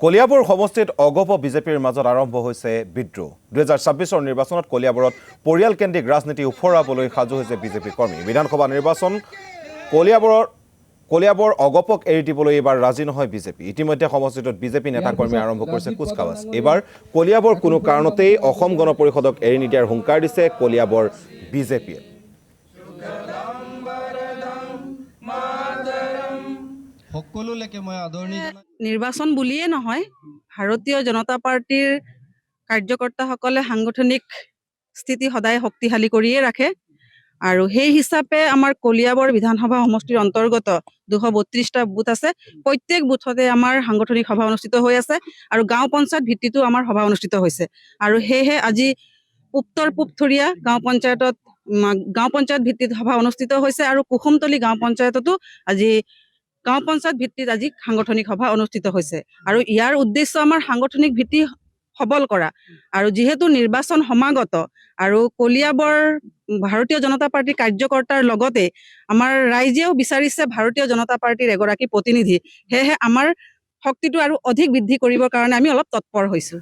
কলিয়াবৰ সমষ্টিত অগপ বিজেপিৰ মাজত আৰম্ভ হৈছে বিদ্ৰোহ 2026 নিৰ্বাচনত কলিয়াবৰত পৰিয়ালকেন্দ্ৰিক ৰাজনীতি উফৰাবলৈ সাজু হৈছে বিজেপি কৰ্মী বিধানসভা নিৰ্বাচন কলিয়াবৰ অগপক এৰি দিবলৈ এবাৰ ৰাজি নহয় বিজেপি ইতিমধ্যে সমষ্টিটোত বিজেপি নেতা কৰ্মী আৰম্ভ কৰিছে কুচকাৱাজ এবাৰ কলিয়াবৰ কোনো কাৰণতেই অসম গণ পৰিষদক এৰি নিদিয়াৰ হুংকাৰ দিছে কলিয়াবৰ বিজেপিয়ে নিৰ্বাচন বুলিয়ে নহয় ভাৰতীয় জনতা পাৰ্টিৰ কাৰ্যকৰ্তাসকলে সাংগঠনিক স্থিতি সদায় শক্তিশালী কৰিয়ে ৰাখে আৰু সেই হিচাপে আমাৰ কলিয়াবৰ বিধানসভা সমষ্টিৰ অন্তৰ্গত 232টা বুথ আছে প্ৰত্যেক বুথতে আমাৰ সাংগঠনিক সভা অনুষ্ঠিত হৈ আছে আৰু গাঁও পঞ্চায়ত ভিত্তিতো আমাৰ সভা অনুষ্ঠিত হৈছে আৰু সেয়েহে আজি উত্তৰ পূবথুৰীয়া গাঁও পঞ্চায়ত ভিত্তিত সভা অনুষ্ঠিত হৈছে আৰু কুসুমতলী গাঁও পঞ্চায়ততো আজি গাঁও পঞ্চায়ত ভিত্তিত আজি সাংগঠনিক সভা অনুষ্ঠিত হৈছে আৰু ইয়াৰ উদ্দেশ্য আমাৰ সাংগঠনিক ভিত্তি সবল কৰা আৰু যেহেতু নিৰ্বাচন সমাগত আৰু কলিয়াবৰ ভাৰতীয় জনতা পাৰ্টিৰ কাৰ্যকৰ্তাৰ লগতে আমাৰ ৰাইজেও বিচাৰিছে ভাৰতীয় জনতা পাৰ্টিৰ এগৰাকী প্ৰতিনিধি সেয়েহে আমাৰ শক্তিটো আৰু অধিক বৃদ্ধি কৰিবৰ কাৰণে আমি অলপ তৎপৰ হৈছো